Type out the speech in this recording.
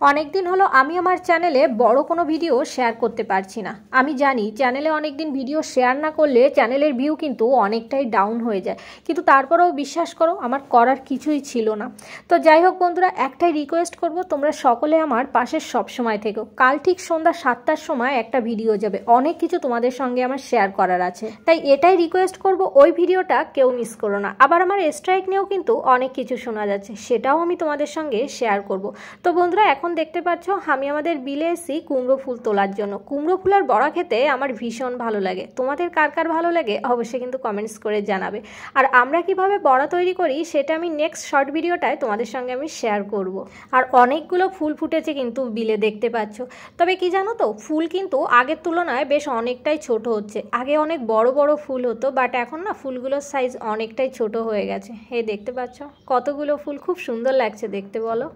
অনেক দিন হলো আমি আমার চ্যানেলে বড় কোনো ভিডিও শেয়ার করতে পারছি না। আমি জানি চ্যানেলে অনেক দিন ভিডিও শেয়ার না করলে চ্যানেলের ভিউ কিন্তু অনেকটাই ডাউন হয়ে যায়, কিন্তু তারপরেও বিশ্বাস করো আমার করার কিছুই ছিল না। তো যাই হোক বন্ধুরা, একটাই রিকোয়েস্ট করব, তোমরা সকলে আমার পাশে সব সময় থেকো। কাল ঠিক সন্ধ্যা 7টার সময় একটা ভিডিও যাবে, অনেক কিছু তোমাদের সঙ্গে আমার শেয়ার করার আছে, তাই এটাই রিকোয়েস্ট করব ওই ভিডিওটা কেউ মিস করো না। আবার আমার স্ট্রাইক নিয়েও কিন্তু অনেক কিছু শোনা যাচ্ছে, সেটাও আমি তোমাদের সঙ্গে শেয়ার করব। তো বন্ধুরা, এখন দেখতে পাচ্ছ আমি আমাদের বিলে এসেছি কুমড়ো ফুল তোলার জন্য। কুমড়ো ফুলের বড়া খেতে আমার ভীষণ ভালো লাগে, তোমাদের কার কার ভালো লাগে অবশ্যই কিন্তু কমেন্টস করে জানাবে। আর আমরা কিভাবে বড়া তৈরি করি সেটা আমি নেক্সট শর্ট ভিডিওটায় তোমাদের সঙ্গে আমি শেয়ার করব। আর অনেকগুলো ফুল ফুটেছে কিন্তু বিলে, দেখতে পাচ্ছ। তবে কি জানো তো, ফুল কিন্তু আগের তুলনায় বেশ অনেকটাই ছোট হচ্ছে। আগে অনেক বড় বড় ফুল হতো, বাট এখন না ফুলগুলোর সাইজ অনেকটাই ছোট হয়ে গেছে। এই দেখতে পাচ্ছ কতগুলো ফুল, খুব সুন্দর লাগছে দেখতে, বলো।